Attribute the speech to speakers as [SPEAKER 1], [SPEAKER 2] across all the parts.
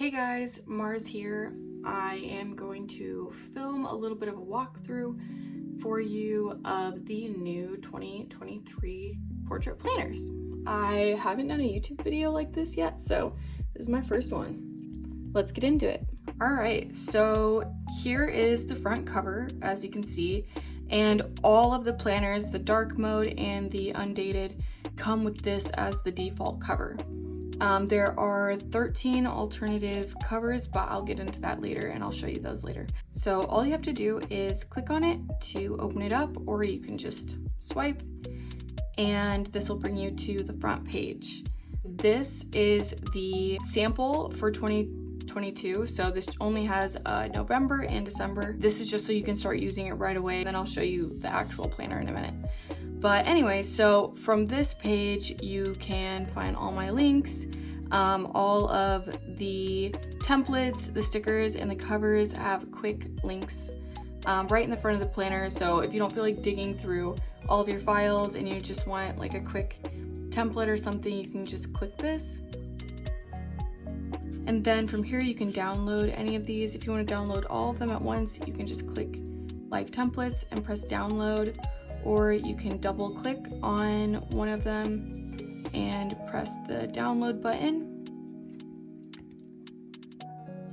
[SPEAKER 1] Hey guys, Mars here. I am going to film a little bit of a walkthrough for you of the new 2023 portrait planners. I haven't done a YouTube video like this yet, so this is my first one. Let's get into it. Alright, so here is the front cover, as you can see, and all of the planners, the dark mode and the undated, come with this as the default cover. There are 13 alternative covers, but I'll get into that later and I'll show you those later. So all you have to do is click on it to open it up, or you can just swipe and this will bring you to the front page. This is the sample for 2022, so this only has November and December. This is just so you can start using it right away, then I'll show you the actual planner in a minute. But anyway, so from this page you can find all my links, all of the templates, the stickers, and the covers have quick links right in the front of the planner. So if you don't feel like digging through all of your files and you just want like a quick template or something, you can just click this. And then from here you can download any of these. If you want to download all of them at once, you can just click Live Templates and press download, or you can double click on one of them and press the download button,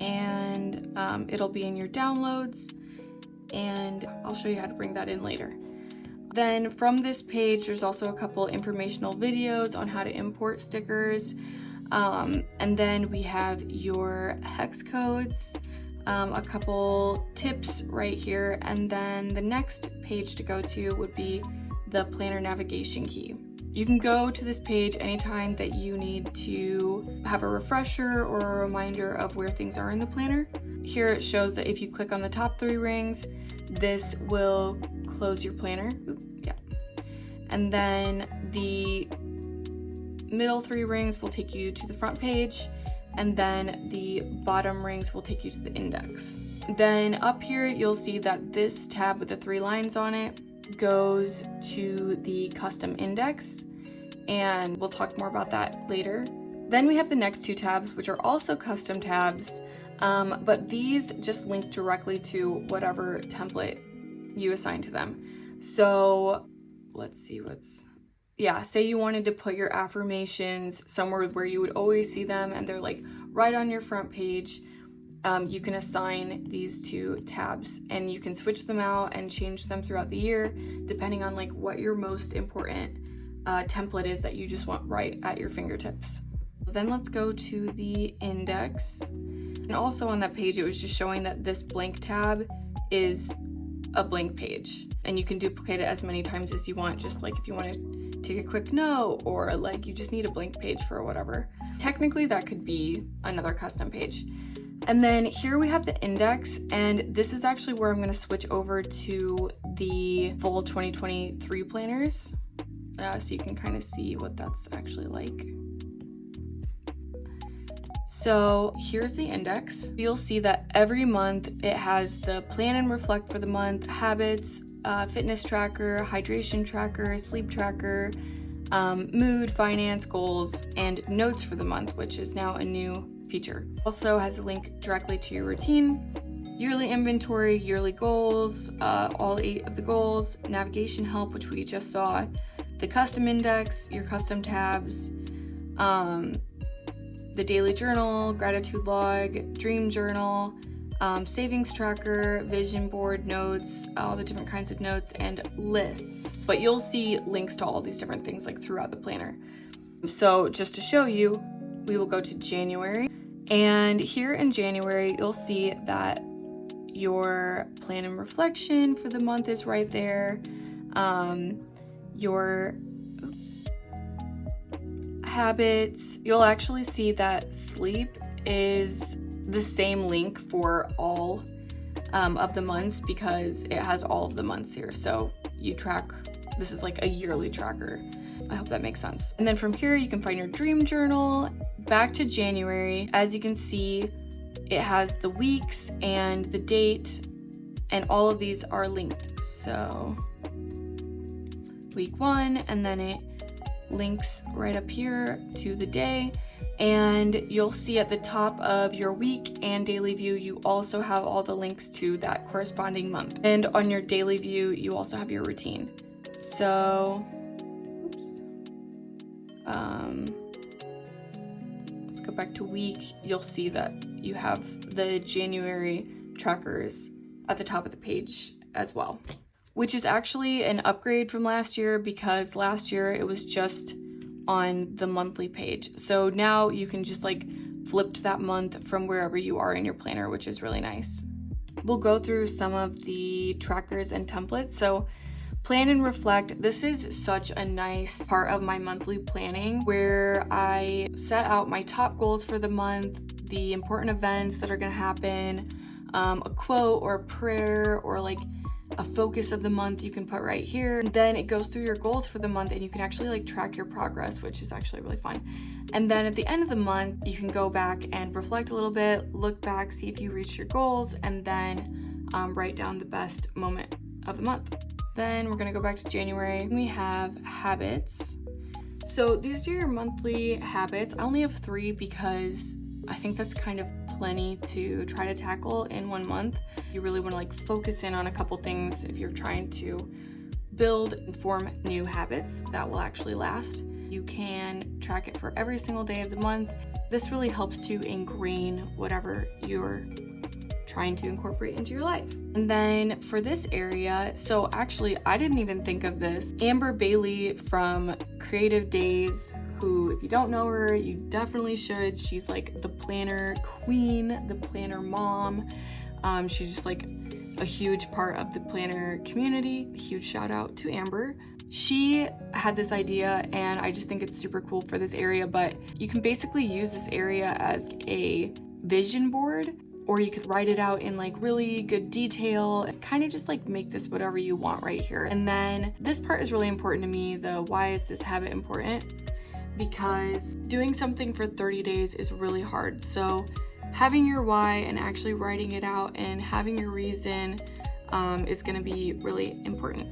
[SPEAKER 1] and it'll be in your downloads, and I'll show you how to bring that in later. Then from this page there's also a couple informational videos on how to import stickers, and then we have your hex codes, a couple tips right here, and then the next page to go to would be the planner navigation key. You can go to this page anytime that you need to have a refresher or a reminder of where things are in the planner. Here it shows that if you click on the top 3 rings, this will close your planner. And then the middle 3 rings will take you to the front page, and then the bottom rings will take you to the index. Then up here you'll see that this tab with the 3 lines on it goes to the custom index, and we'll talk more about that later. Then we have the next 2 tabs, which are also custom tabs, but these just link directly to whatever template you assign to them. So let's see say you wanted to put your affirmations somewhere where you would always see them and they're like right on your front page, you can assign these 2 tabs and you can switch them out and change them throughout the year depending on like what your most important template is that you just want right at your fingertips. Then let's go to the index, and also on that page it was just showing that this blank tab is a blank page and you can duplicate it as many times as you want, just like if you want to take a quick note or like you just need a blank page for whatever. Technically that could be another custom page. And then here we have the index, and this is actually where I'm going to switch over to the full 2023 planners, so you can kind of see what that's actually like. So here's the index. You'll see that every month it has the plan and reflect for the month, habits, fitness tracker, hydration tracker, sleep tracker, mood, finance, goals, and notes for the month, which is now a new feature. Also has a link directly to your routine, yearly inventory, yearly goals, all 8 of the goals, navigation help, which we just saw, the custom index, your custom tabs, the daily journal, gratitude log, dream journal, savings tracker, vision board, notes, all the different kinds of notes, and lists. But you'll see links to all these different things like throughout the planner. So just to show you, we will go to January, and here in January you'll see that your plan and reflection for the month is right there. Your habits, you'll actually see that sleep is the same link for all of the months because it has all of the months here. So you track, this is like a yearly tracker. I hope that makes sense. And then from here you can find your dream journal. Back to January, as you can see, it has the weeks and the date, and all of these are linked. So week 1, and then it links right up here to the day, And you'll see at the top of your week and daily view, you also have all the links to that corresponding month. And on your daily view, you also have your routine. So, let's go back to week. You'll see that you have the January trackers at the top of the page as well, which is actually an upgrade from last year because last year it was just on the monthly page. So now you can just like flip to that month from wherever you are in your planner, which is really nice. We'll go through some of the trackers and templates. So plan and reflect. This is such a nice part of my monthly planning where I set out my top goals for the month, the important events that are going to happen, a quote or a prayer or like a focus of the month you can put right here. And then it goes through your goals for the month and you can actually like track your progress, which is actually really fun. And then at the end of the month, you can go back and reflect a little bit, look back, see if you reached your goals, and then write down the best moment of the month. Then we're gonna go back to January. We have habits. So these are your monthly habits. I only have 3 because I think that's kind of plenty to try to tackle in 1 month. You really want to like focus in on a couple things if you're trying to build and form new habits that will actually last. You can track it for every single day of the month. This really helps to ingrain whatever you're trying to incorporate into your life. And then for this area, so actually I didn't even think of this. Amber Bailey from Creative Days, who, if you don't know her, you definitely should. She's like the planner queen, the planner mom. She's just like a huge part of the planner community. A huge shout out to Amber. She had this idea and I just think it's super cool for this area, but you can basically use this area as a vision board, or you could write it out in like really good detail and kind of just like make this whatever you want right here. And then this part is really important to me, the why is this habit important? Because doing something for 30 days is really hard. So having your why and actually writing it out and having your reason is gonna be really important.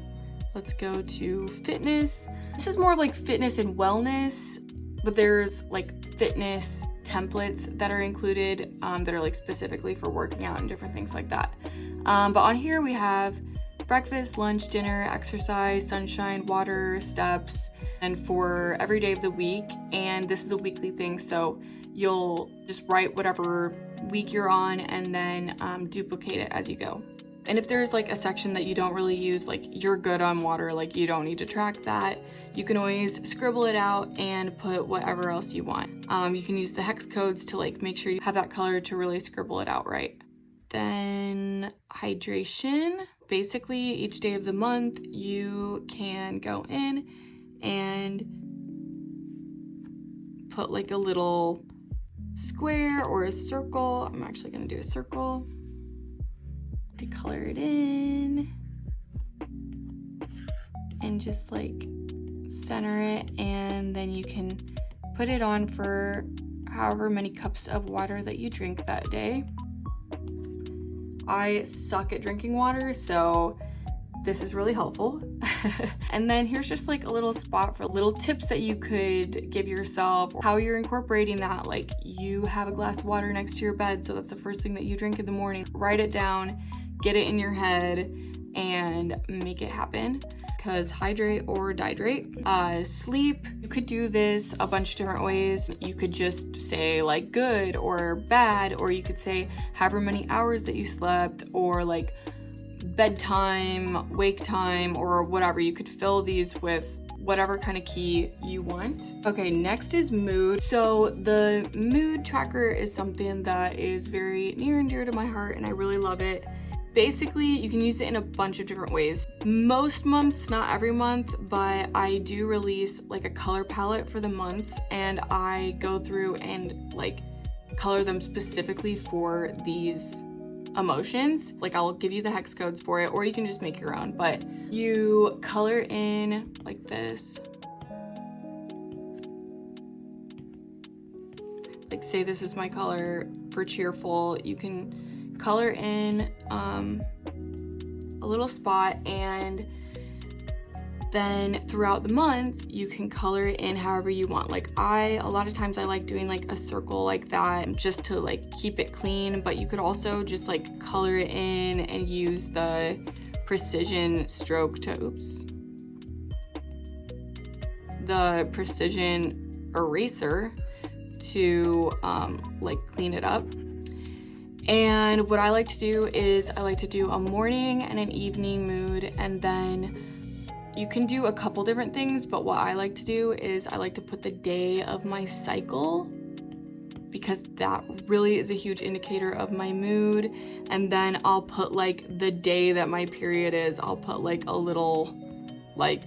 [SPEAKER 1] Let's go to fitness. This is more like fitness and wellness, but there's like fitness templates that are included that are like specifically for working out and different things like that. But on here we have breakfast, lunch, dinner, exercise, sunshine, water, steps, and for every day of the week. And this is a weekly thing, so you'll just write whatever week you're on and then duplicate it as you go. And if there's like a section that you don't really use, like you're good on water, like you don't need to track that, you can always scribble it out and put whatever else you want. You can use the hex codes to like make sure you have that color to really scribble it out right. Then hydration. Basically, each day of the month, you can go in and put like a little square or a circle. I'm actually gonna do a circle to color it in and just like center it, and then you can put it on for however many cups of water that you drink that day. I suck at drinking water, so this is really helpful. And then here's just like a little spot for little tips that you could give yourself, how you're incorporating that. Like you have a glass of water next to your bed, so that's the first thing that you drink in the morning. Write it down, get it in your head, and make it happen. Because hydrate or dehydrate. Sleep, you could do this a bunch of different ways. You could just say like good or bad, or you could say however many hours that you slept, or like bedtime, wake time, or whatever. You could fill these with whatever kind of key you want. Okay, next is mood. So the mood tracker is something that is very near and dear to my heart, and I really love it. Basically, you can use it in a bunch of different ways. Most months, not every month, but I do release like a color palette for the months, and I go through and like color them specifically for these emotions. Like I'll give you the hex codes for it, or you can just make your own, but you color in like this. Like say this is my color for cheerful. You can color in a little spot, and then throughout the month, you can color it in however you want. Like a lot of times I like doing like a circle like that just to like keep it clean, but you could also just like color it in and use the precision stroke the precision eraser to like clean it up. And what I like to do is I like to do a morning and an evening mood, and then you can do a couple different things, but what I like to do is I like to put the day of my cycle, because that really is a huge indicator of my mood. And then I'll put like the day that my period is, I'll put like a little like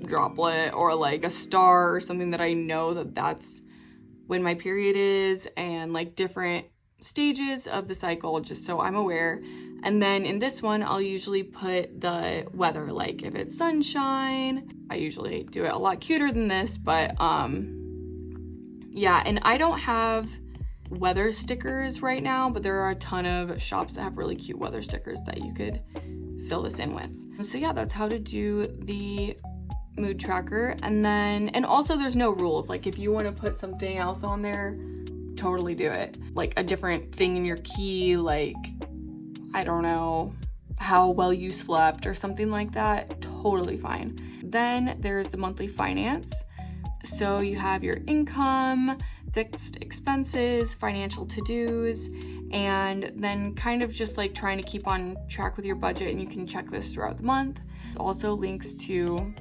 [SPEAKER 1] droplet or like a star or something that I know that that's when my period is, and like different stages of the cycle, just so I'm aware. And then in this one, I'll usually put the weather, like if it's sunshine. I usually do it a lot cuter than this, but yeah, and I don't have weather stickers right now, but there are a ton of shops that have really cute weather stickers that you could fill this in with. So yeah, that's how to do the mood tracker. And also there's no rules. Like if you want to put something else on there, totally do it. Like a different thing in your key, like I don't know, how well you slept or something like that, totally fine. Then there's the monthly finance. So you have your income, fixed expenses, financial to-dos, and then kind of just like trying to keep on track with your budget, and you can check this throughout the month. Also links to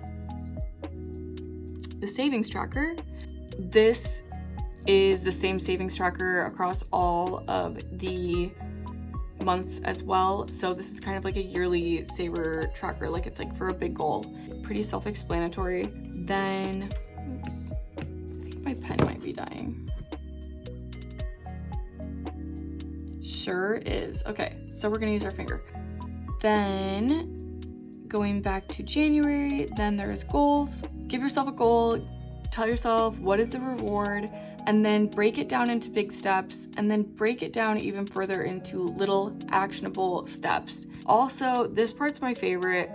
[SPEAKER 1] the savings tracker. This is the same savings tracker across all of the months as well. So this is kind of like a yearly saver tracker, like it's like for a big goal. Pretty self-explanatory. Then, oops, I think my pen might be dying. Sure is. Okay, so we're gonna use our finger. Then going back to January, then there's goals. Give yourself a goal, tell yourself what is the reward, and then break it down into big steps, and then break it down even further into little actionable steps. Also, this part's my favorite,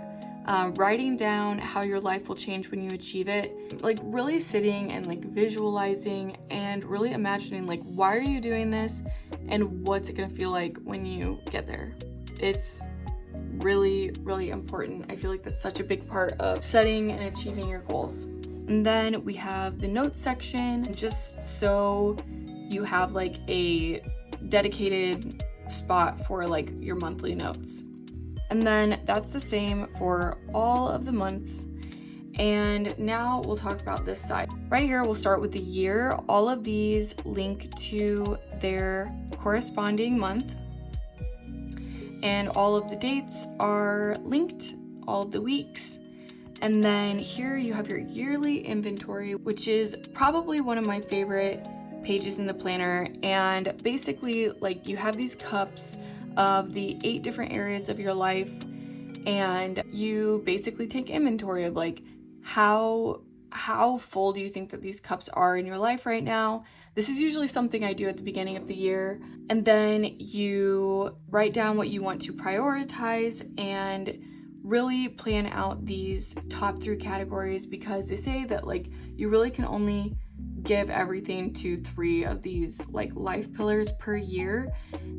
[SPEAKER 1] writing down how your life will change when you achieve it. Like really sitting and like visualizing and really imagining like, why are you doing this and what's it gonna feel like when you get there? It's really, really important. I feel like that's such a big part of setting and achieving your goals. And then we have the notes section, just so you have like a dedicated spot for like your monthly notes. And then that's the same for all of the months. And now we'll talk about this side. Right here, we'll start with the year. All of these link to their corresponding month. And all of the dates are linked, all of the weeks. And then here you have your yearly inventory, which is probably one of my favorite pages in the planner. And basically, like, you have these cups of the 8 different areas of your life, and you basically take inventory of like how full do you think that these cups are in your life right now. This is usually something I do at the beginning of the year. And then you write down what you want to prioritize and really plan out these top 3 categories, because they say that like you really can only give everything to 3 of these like life pillars per year.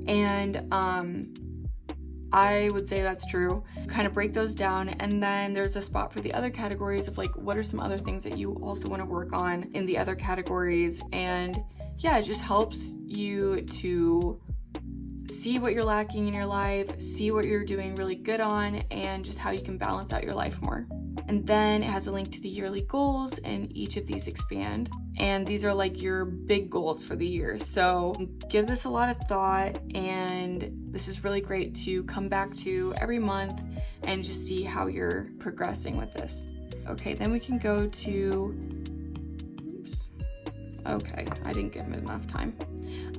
[SPEAKER 1] And I would say that's true. Kind of break those down, and then there's a spot for the other categories of like, what are some other things that you also want to work on in the other categories. And yeah, it just helps you to see what you're lacking in your life, see what you're doing really good on, and just how you can balance out your life more. And then it has a link to the yearly goals, and each of these expand. And these are like your big goals for the year. So give this a lot of thought, and this is really great to come back to every month and just see how you're progressing with this. Okay, then we can go to, oops. Okay, I didn't give it enough time.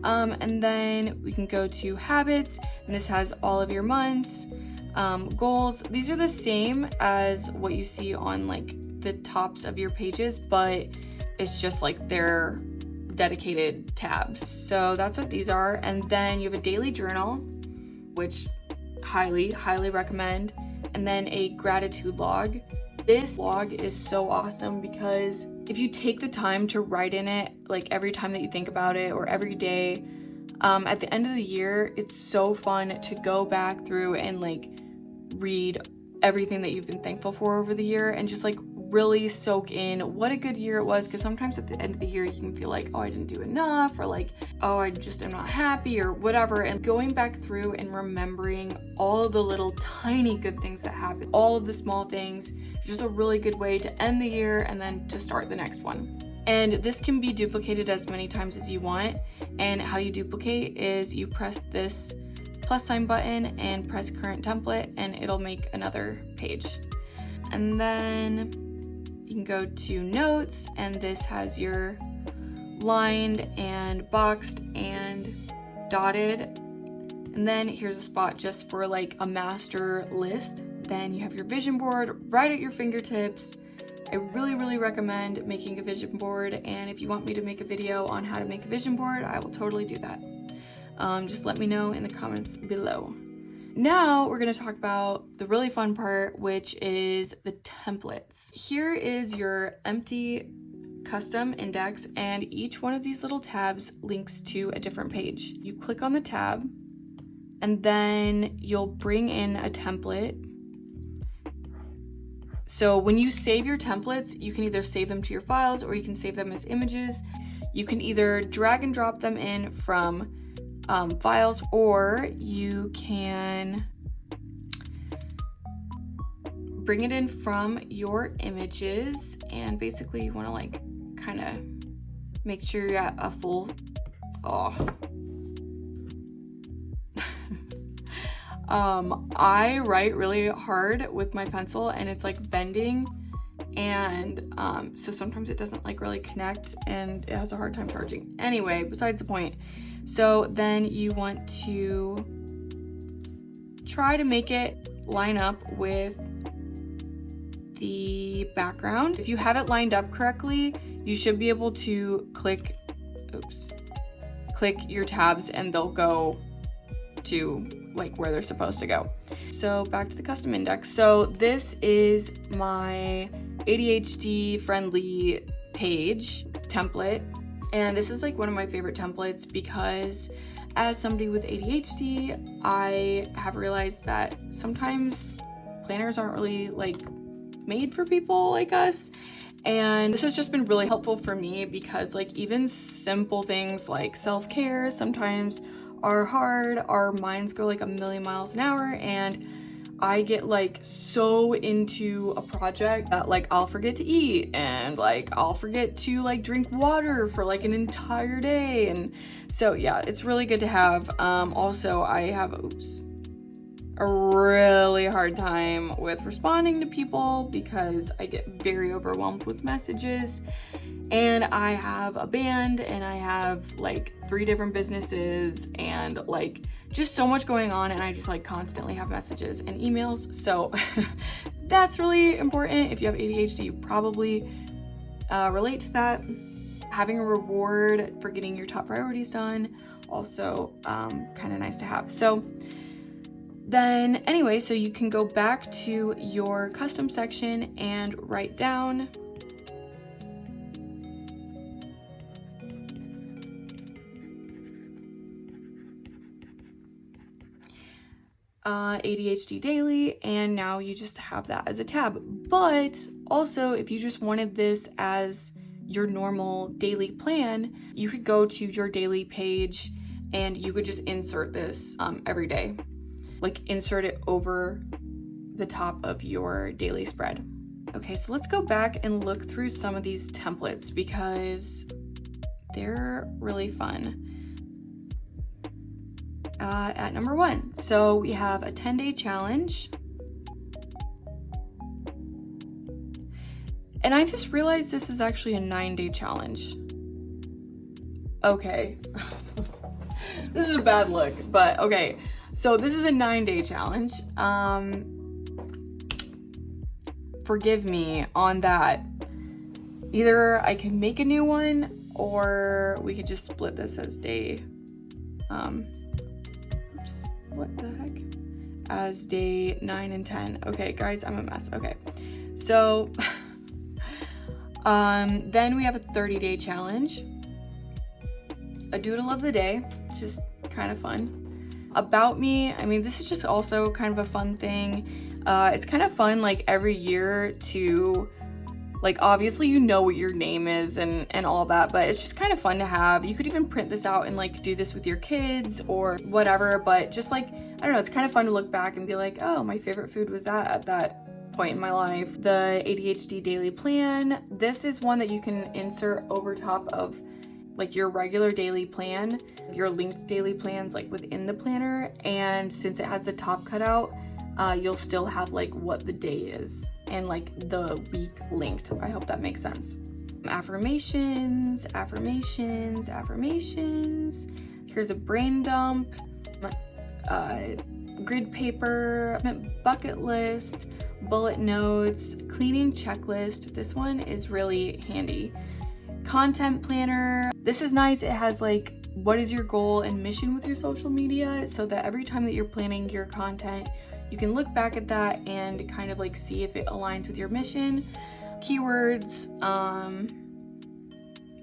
[SPEAKER 1] And then we can go to habits, and this has all of your months. Goals, these are the same as what you see on like the tops of your pages, but it's just like they're dedicated tabs. So that's what these are. And then you have a daily journal, which highly recommend. And then a gratitude log. This vlog is so awesome because if you take the time to write in it, like every time that you think about it or every day, at the end of the year, it's so fun to go back through and like read everything that you've been thankful for over the year and just like really soak in what a good year it was, because sometimes at the end of the year you can feel like, oh, I didn't do enough, or like, oh, I just am not happy or whatever. And going back through and remembering all the little tiny good things that happened, all of the small things, just a really good way to end the year and then to start the next one. And this can be duplicated as many times as you want. And how you duplicate is you press this plus sign button and press current template, and it'll make another page. And then you can go to notes, and this has your lined and boxed and dotted. And then here's a spot just for like a master list. Then you have your vision board right at your fingertips. I really recommend making a vision board, and if you want me to make a video on how to make a vision board, I will totally do that. Just let me know in the comments below. Now we're going to talk about the really fun part, which is the templates. Here is your empty custom index, and each one of these little tabs links to a different page. You click on the tab, and then you'll bring in a template. So when you save your templates, you can either save them to your files or you can save them as images. You can either drag and drop them in from files, or you can bring it in from your images. And basically you want to like kind of make sure you're at a full, I write really hard with my pencil and it's like bending, and so sometimes it doesn't like really connect and it has a hard time charging. Anyway, besides the point. So then you want to try to make it line up with the background. If you have it lined up correctly, you should be able to click your tabs and they'll go to like where they're supposed to go. So back to the custom index. So this is my ADHD friendly page template. And this is like one of my favorite templates because as somebody with ADHD, I have realized that sometimes planners aren't really like made for people like us. And this has just been really helpful for me because like even simple things like self-care sometimes are hard. Our minds go like a million miles an hour, and I get like so into a project that like I'll forget to eat, and like I'll forget to like drink water for like an entire day. And so yeah, it's really good to have. Also I have a really hard time with responding to people because I get very overwhelmed with messages, and I have a band and I have like 3 different businesses and like just so much going on, and I just like constantly have messages and emails. So that's really important. If you have ADHD, you probably relate to that. Having a reward for getting your top priorities done, also kind of nice to have. So then anyway, so you can go back to your custom section and write down ADHD daily, and now you just have that as a tab. But also, if you just wanted this as your normal daily plan, you could go to your daily page and you could just insert this every day. Like insert it over the top of your daily spread. Okay, so let's go back and look through some of these templates because they're really fun. At number 1, so we have a 10-day challenge. And I just realized this is actually a 9-day challenge. Okay. This is a bad look, but okay. So this is a 9-day challenge. Forgive me on that. Either I can make a new one or we could just split this as day, what the heck? As day 9 and 10. Okay, guys, I'm a mess. Okay. So then we have a 30-day challenge, a doodle of the day, just kind of fun. About me, I mean, this is just also kind of a fun thing. It's kind of fun, like, every year to, like, obviously you know what your name is and all that, but it's just kind of fun to have. You could even print this out and, like, do this with your kids or whatever, but just, like, I don't know, it's kind of fun to look back and be like, oh, my favorite food was that at that point in my life. The ADHD daily plan, this is one that you can insert over top of, like, your regular daily plan, your linked daily plans, like, within the planner. And since it has the top cut out, you'll still have, like, what the day is and, like, the week linked. I hope that makes sense. Affirmations, affirmations, affirmations. Here's a brain dump, grid paper, bucket list, bullet notes, cleaning checklist. This one is really handy. Content planner. This is nice. It has, like, what is your goal and mission with your social media, so that every time that you're planning your content, you can look back at that and kind of, like, see if it aligns with your mission. Keywords,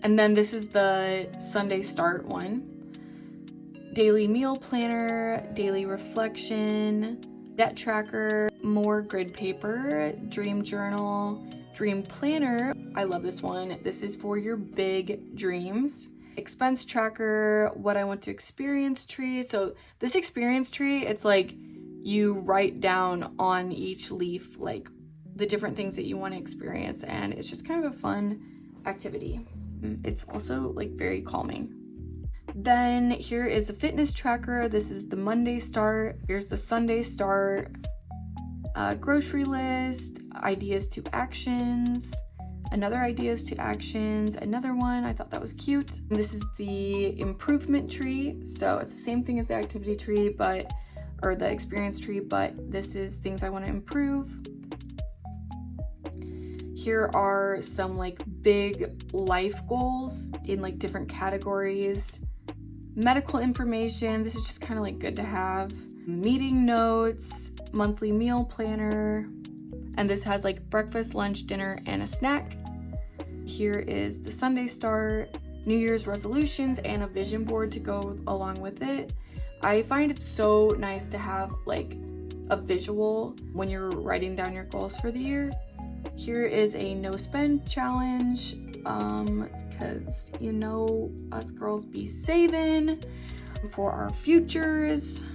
[SPEAKER 1] and then this is the Sunday start one. Daily meal planner, daily reflection, debt tracker, more grid paper, dream journal, dream planner. I love this one. This is for your big dreams. Expense tracker, what I want to experience tree. So this experience tree, it's like you write down on each leaf, like, the different things that you want to experience, and it's just kind of a fun activity. It's also, like, very calming. Then here is a fitness tracker. This is the Monday start. Here's the Sunday start. Grocery list, ideas to actions, another ideas to actions, another one. I thought that was cute. And this is the improvement tree. So it's the same thing as the activity tree, or the experience tree, but this is things I want to improve. Here are some, like, big life goals in, like, different categories. Medical information, this is just kind of, like, good to have. Meeting notes, monthly meal planner, and this has, like, breakfast, lunch, dinner, and a snack. Here is the Sunday start, New Year's resolutions, and a vision board to go along with it. I find it so nice to have, like, a visual when you're writing down your goals for the year. Here is a no spend challenge, because, you know, us girls be saving for our futures.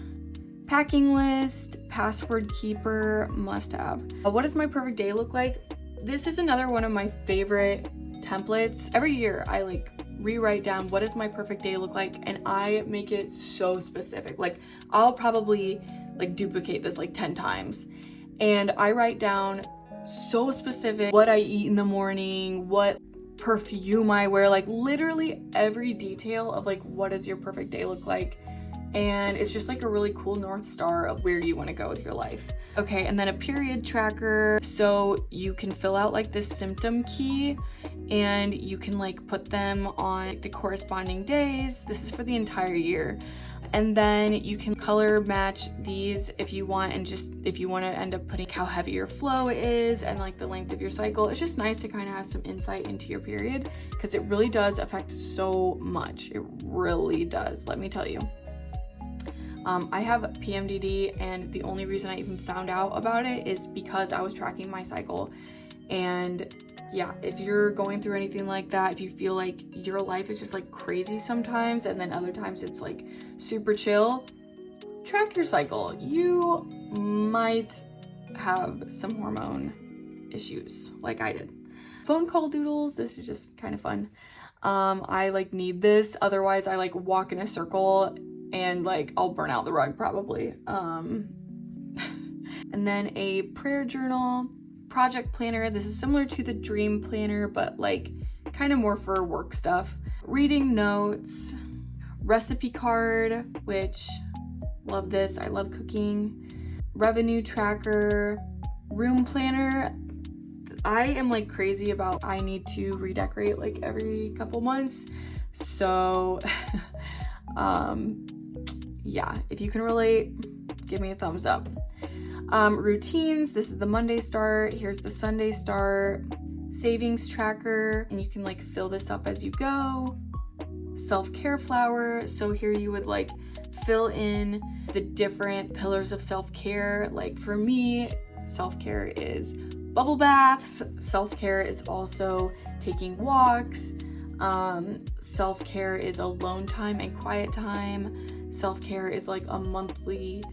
[SPEAKER 1] Packing list, password keeper, must have. What does my perfect day look like? This is another one of my favorite templates. Every year I, like, rewrite down what does my perfect day look like, and I make it so specific. Like, I'll probably, like, duplicate this, like, 10 times, and I write down so specific what I eat in the morning, what perfume I wear, like, literally every detail of, like, what does your perfect day look like. And it's just, like, a really cool North Star of where you want to go with your life. Okay, and then a period tracker. So you can fill out, like, this symptom key, and you can, like, put them on, like, the corresponding days. This is for the entire year. And then you can color match these if you want, and just if you want to end up putting how heavy your flow is and, like, the length of your cycle. It's just nice to kind of have some insight into your period, because it really does affect so much. It really does, let me tell you. I have PMDD, and the only reason I even found out about it is because I was tracking my cycle. And yeah, if you're going through anything like that, if you feel like your life is just, like, crazy sometimes, and then other times it's, like, super chill, track your cycle. You might have some hormone issues like I did. Phone call doodles, this is just kind of fun. I, like, need this, otherwise I, like, walk in a circle and, like, I'll burn out the rug probably. And then a prayer journal, project planner. This is similar to the dream planner, but, like, kind of more for work stuff. Reading notes, recipe card, which, love this, I love cooking. Revenue tracker, room planner. I am, like, crazy about, I need to redecorate, like, every couple months. So, yeah, if you can relate, give me a thumbs up. Routines, this is the Monday start. Here's the Sunday start. Savings tracker, and you can like fill this up as you go. Self-care flower, so here you would like fill in the different pillars of self-care. Like for me, self-care is bubble baths. Self-care is also taking walks. Self-care is alone time and quiet time. Self-care is like a monthly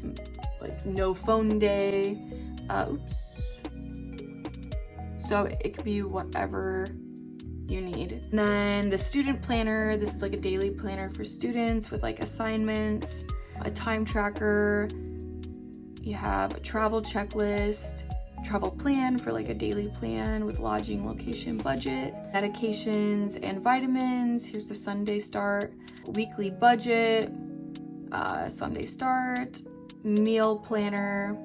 [SPEAKER 1] like no phone day. So it could be whatever you need. And then the student planner, this is like a daily planner for students with like assignments, a time tracker. You have a travel checklist, travel plan for like a daily plan with lodging, location, budget, medications and vitamins. Here's the Sunday start, weekly budget, Sunday start, meal planner,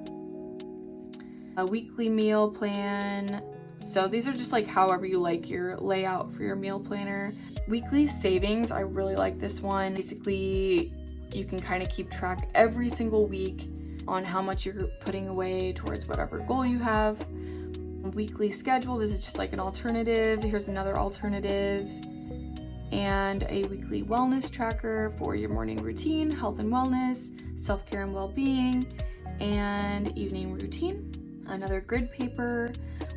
[SPEAKER 1] a weekly meal plan. So these are just like however you like your layout for your meal planner. Weekly savings, I really like this one. Basically, you can kind of keep track every single week on how much you're putting away towards whatever goal you have. Weekly schedule, this is just like an alternative. Here's another alternative. And a weekly wellness tracker for your morning routine, health and wellness, self-care and well-being, and evening routine. Another grid paper,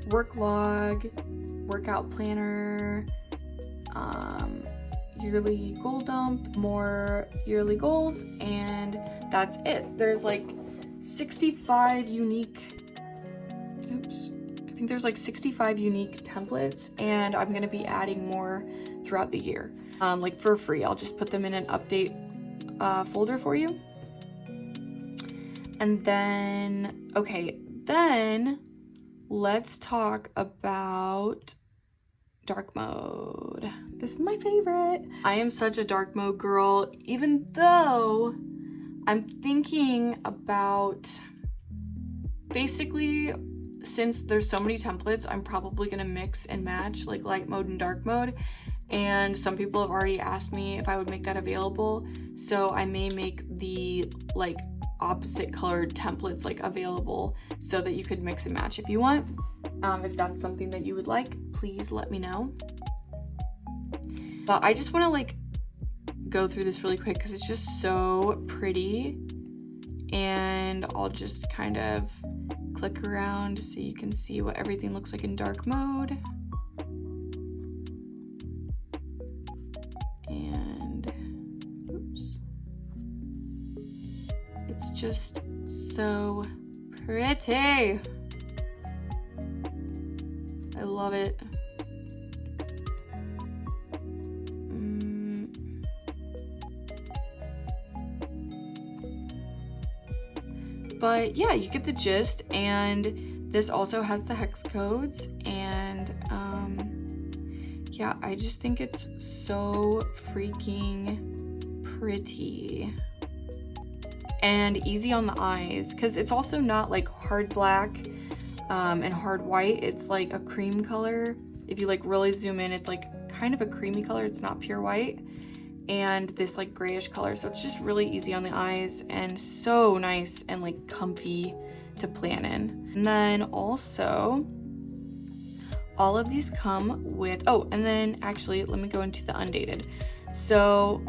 [SPEAKER 1] work log, workout planner, yearly goal dump, more yearly goals, and that's it. There's like 65 unique, I think there's like 65 unique templates, and I'm gonna be adding more throughout the year, like for free. I'll just put them in an update folder for you. And then, okay, then let's talk about dark mode. This is my favorite. I am such a dark mode girl, even though I'm thinking about, basically, since there's so many templates, I'm probably gonna mix and match like light mode and dark mode. And some people have already asked me if I would make that available. So I may make the like opposite colored templates like available so that you could mix and match if you want. If that's something that you would like, please let me know. But I just want to like go through this really quick because it's just so pretty, and I'll just kind of click around so you can see what everything looks like in dark mode. And oops. It's just so pretty. I love it. But yeah, you get the gist, and this also has the hex codes, and yeah, I just think it's so freaking pretty and easy on the eyes, because it's also not like hard black and hard white. It's like a cream color. If you like really zoom in, it's like kind of a creamy color. It's not pure white, and this like grayish color. So it's just really easy on the eyes and so nice and like comfy to plan in. And then also all of these come with, oh, and then actually let me go into the undated. So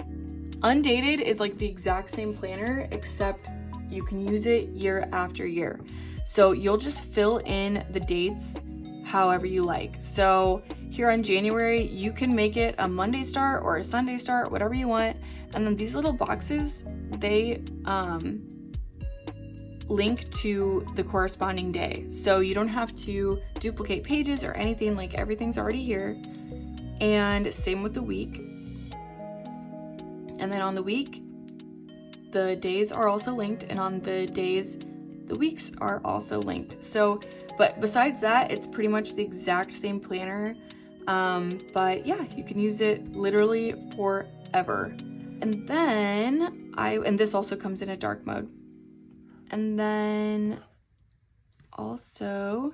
[SPEAKER 1] undated is like the exact same planner, except you can use it year after year. So you'll just fill in the dates however you like. So here on January, you can make it a Monday start or a Sunday start, whatever you want. And then these little boxes, they link to the corresponding day. So you don't have to duplicate pages or anything, like everything's already here. And same with the week. And then on the week, the days are also linked, and on the days, the weeks are also linked. So, but besides that, it's pretty much the exact same planner. But yeah, you can use it literally forever. And then and this also comes in a dark mode. And then also,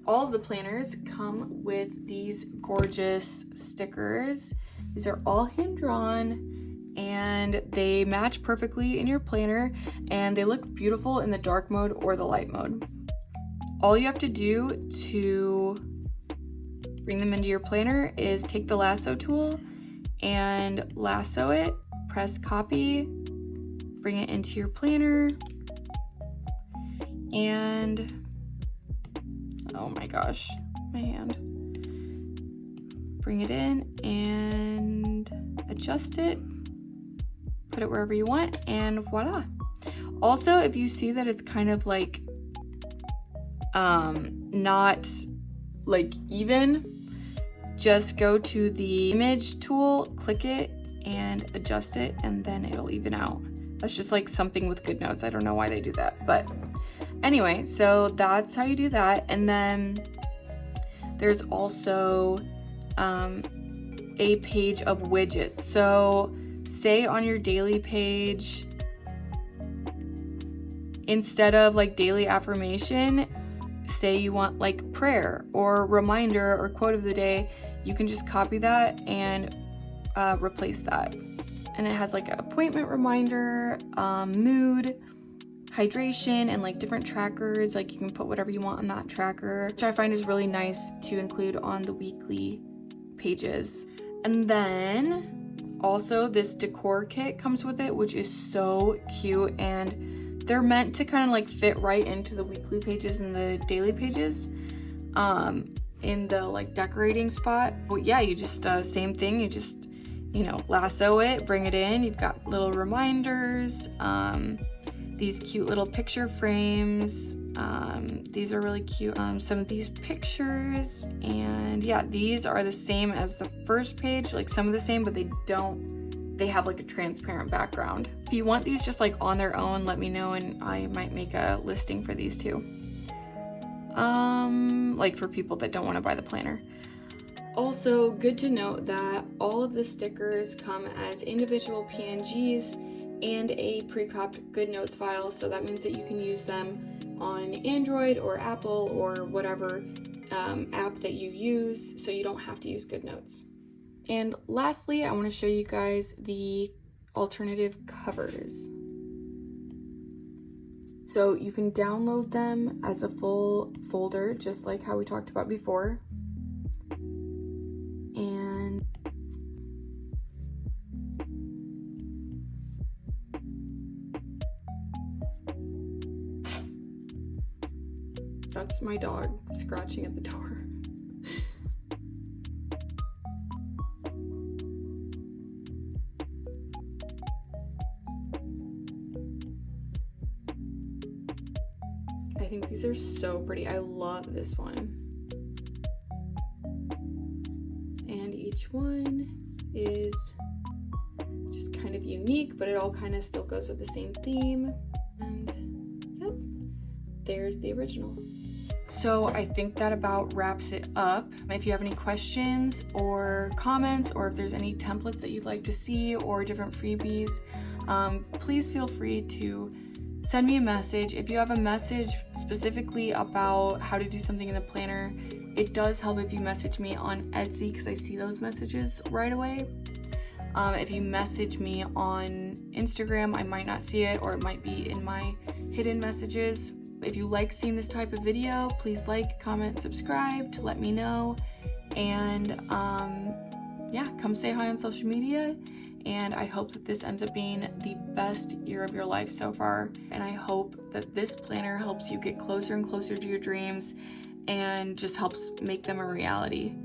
[SPEAKER 1] all of the planners come with these gorgeous stickers. These are all hand drawn, and they match perfectly in your planner, and they look beautiful in the dark mode or the light mode. All you have to do to bring them into your planner is take the lasso tool and lasso it, press copy, bring it into your planner, and oh my gosh, my hand. Bring it in and adjust it, put it wherever you want, and voila. Also, if you see that it's kind of like not like even, just go to the image tool, click it, and adjust it, and then it'll even out. That's just like something with GoodNotes. I don't know why they do that, but anyway, so that's how you do that. And then there's also a page of widgets. So say on your daily page, instead of like daily affirmation, say you want like prayer or reminder or quote of the day, you can just copy that and replace that. And it has like an appointment reminder, mood, hydration, and like different trackers. Like you can put whatever you want on that tracker, which I find is really nice to include on the weekly pages. And then also this decor kit comes with it, which is so cute, and they're meant to kind of like fit right into the weekly pages and the daily pages in the like decorating spot. Well, yeah, you just same thing, you just, you know, lasso it, bring it in. You've got little reminders, these cute little picture frames. These are really cute, some of these pictures, and yeah, these are the same as the first page, like some of the same, but they have like a transparent background. If you want these just like on their own, let me know and I might make a listing for these too. Like for people that don't want to buy the planner. Also, good to note that all of the stickers come as individual PNGs and a pre-cropped GoodNotes file, so that means that you can use them on Android or Apple or whatever app that you use, so you don't have to use GoodNotes. And lastly, I want to show you guys the alternative covers. So you can download them as a full folder, just like how we talked about before. And that's my dog scratching at the door. I think these are so pretty. I love this one. And each one is just kind of unique, but it all kind of still goes with the same theme. And yep, there's the original. So I think that about wraps it up. If you have any questions or comments, or if there's any templates that you'd like to see or different freebies, please feel free to send me a message. If you have a message specifically about how to do something in the planner, it does help if you message me on Etsy, because I see those messages right away. If you message me on Instagram, I might not see it, or it might be in my hidden messages. If you like seeing this type of video, please like, comment, subscribe to let me know. And yeah, come say hi on social media. And I hope that this ends up being the best year of your life so far. And I hope that this planner helps you get closer and closer to your dreams and just helps make them a reality.